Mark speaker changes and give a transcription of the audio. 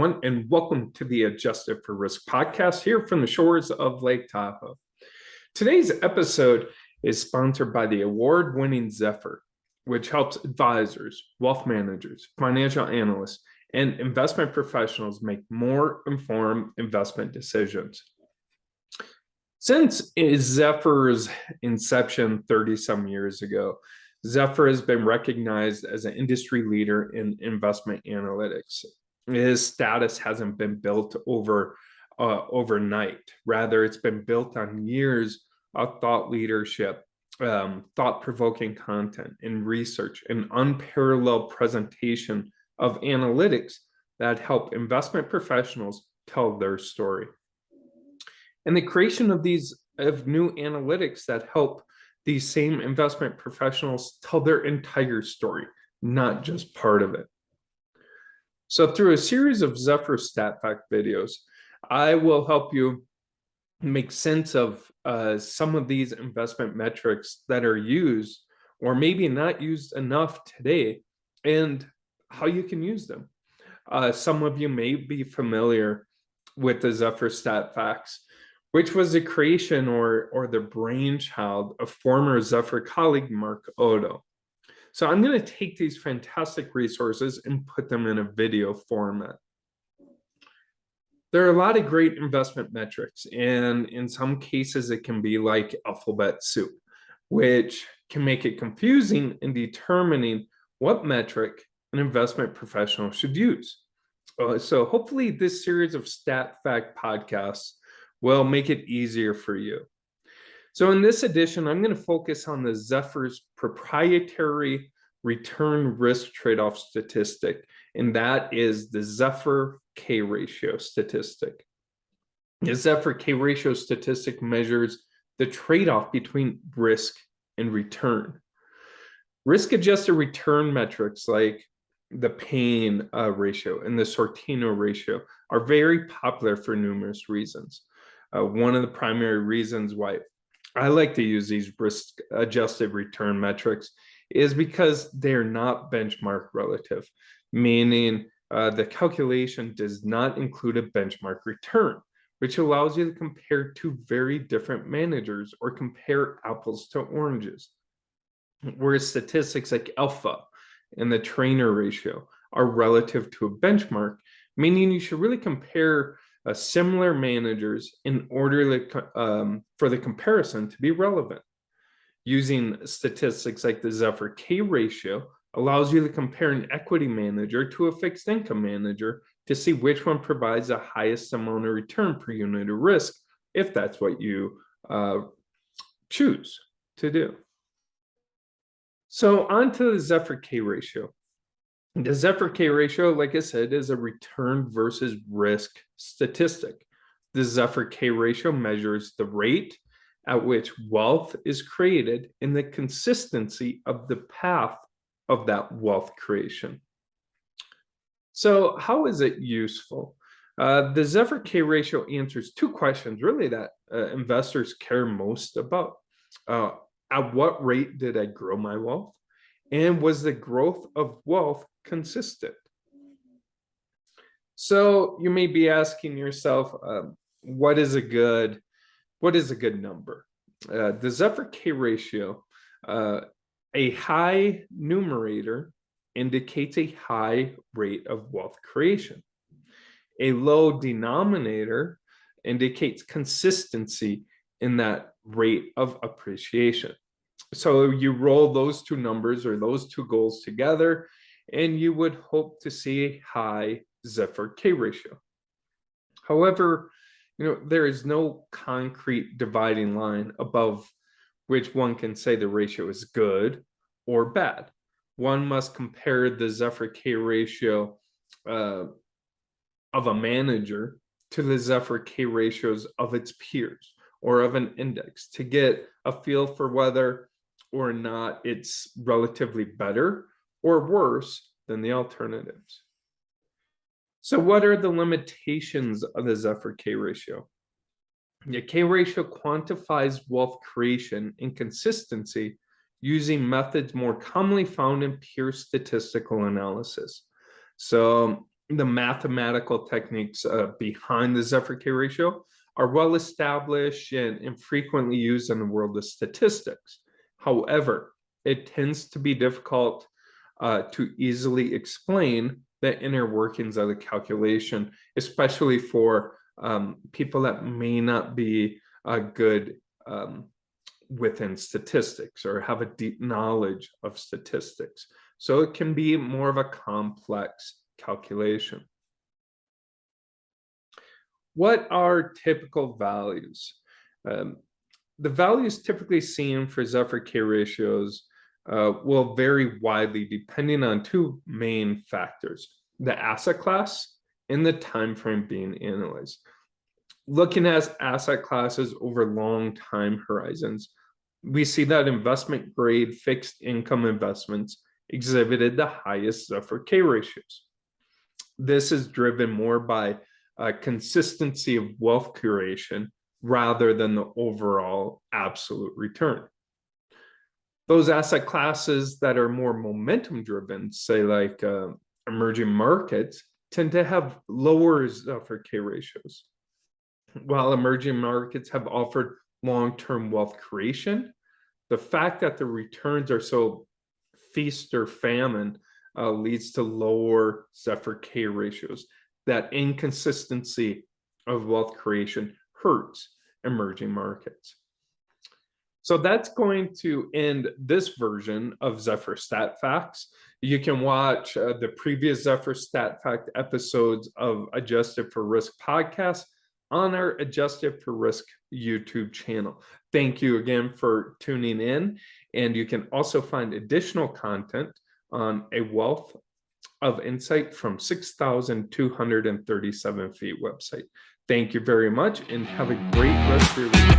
Speaker 1: everyone, and welcome to the Adjusted for Risk podcast here from the shores of Lake Tahoe. Today's episode is sponsored by the award-winning Zephyr, which helps advisors, wealth managers, financial analysts, and investment professionals make more informed investment decisions. Since Zephyr's inception 30-some years ago, Zephyr has been recognized as an industry leader in investment analytics. His status hasn't been built overnight. Rather, it's been built on years of thought leadership, thought-provoking content, and research, and unparalleled presentation of analytics that help investment professionals tell their story. And the creation of new analytics that help these same investment professionals tell their entire story, not just part of it. So through a series of Zephyr StatFact videos, I will help you make sense of some of these investment metrics that are used or maybe not used enough today and how you can use them. Some of you may be familiar with the Zephyr StatFacts, which was the creation or the brainchild of former Zephyr colleague Mark Otto. So I'm going to take these fantastic resources and put them in a video format. There are a lot of great investment metrics, and in some cases it can be like alphabet soup, which can make it confusing in determining what metric an investment professional should use. So hopefully this series of StatFact podcasts will make it easier for you. So in this edition, I'm going to focus on the Zephyr's proprietary return risk trade-off statistic, and that is the Zephyr K-Ratio statistic. The Zephyr K-Ratio statistic measures the trade-off between risk and return. Risk-adjusted return metrics like the Payne ratio and the Sortino ratio are very popular for numerous reasons. One of the primary reasons why I like to use these risk-adjusted return metrics is because they're not benchmark relative, meaning the calculation does not include a benchmark return, which allows you to compare two very different managers or compare apples to oranges. Whereas statistics like alpha and the trainer ratio are relative to a benchmark, meaning you should really compare similar managers in order for the comparison to be relevant. Using statistics like the Zephyr K-Ratio allows you to compare an equity manager to a fixed income manager to see which one provides the highest amount of return per unit of risk, if that's what you choose to do. So on to the Zephyr K-Ratio. The Zephyr K-Ratio, like I said, is a return versus risk statistic. The Zephyr K-Ratio measures the rate at which wealth is created and the consistency of the path of that wealth creation. So how is it useful? The Zephyr K-Ratio answers two questions really that investors care most about. At what rate did I grow my wealth? And was the growth of wealth consistent? So you may be asking yourself, what is a good number? The Zephyr K-Ratio, a high numerator indicates a high rate of wealth creation. A low denominator indicates consistency in that rate of appreciation. So you roll those two numbers or those two goals together, and you would hope to see a high Zephyr K-Ratio. However, there is no concrete dividing line above which one can say the ratio is good or bad. One must compare the Zephyr K-Ratio of a manager to the Zephyr K-Ratios of its peers or of an index to get a feel for whether or not it's relatively better or worse than the alternatives. So what are the limitations of the Zephyr K-Ratio? The K-Ratio quantifies wealth creation and consistency using methods more commonly found in pure statistical analysis. So The mathematical techniques behind the Zephyr K-Ratio are well established and frequently used in the world of statistics. However, it tends to be difficult to easily explain the inner workings of the calculation, especially for people that may not be good within statistics or have a deep knowledge of statistics. So it can be more of a complex calculation. What are typical values? The values typically seen for Zephyr K-ratios will vary widely depending on two main factors: the asset class and the time frame being analyzed. Looking at asset classes over long time horizons, we see that investment grade fixed income investments exhibited the highest Zephyr K-ratios. This is driven more by consistency of wealth creation rather than the overall absolute return. Those asset classes that are more momentum driven, say like emerging markets, tend to have lower Zephyr K-ratios. While emerging markets have offered long-term wealth creation, the fact that the returns are so feast or famine leads to lower Zephyr K-ratios. That inconsistency of wealth creation hurts emerging markets. So that's going to end this version of Zephyr StatFacts. You can watch the previous Zephyr StatFact episodes of Adjusted for Risk podcast on our Adjusted for Risk YouTube channel. Thank you again for tuning in. And you can also find additional content on a wealth of insight from 6,237 feet website. Thank you very much and have a great rest of your week.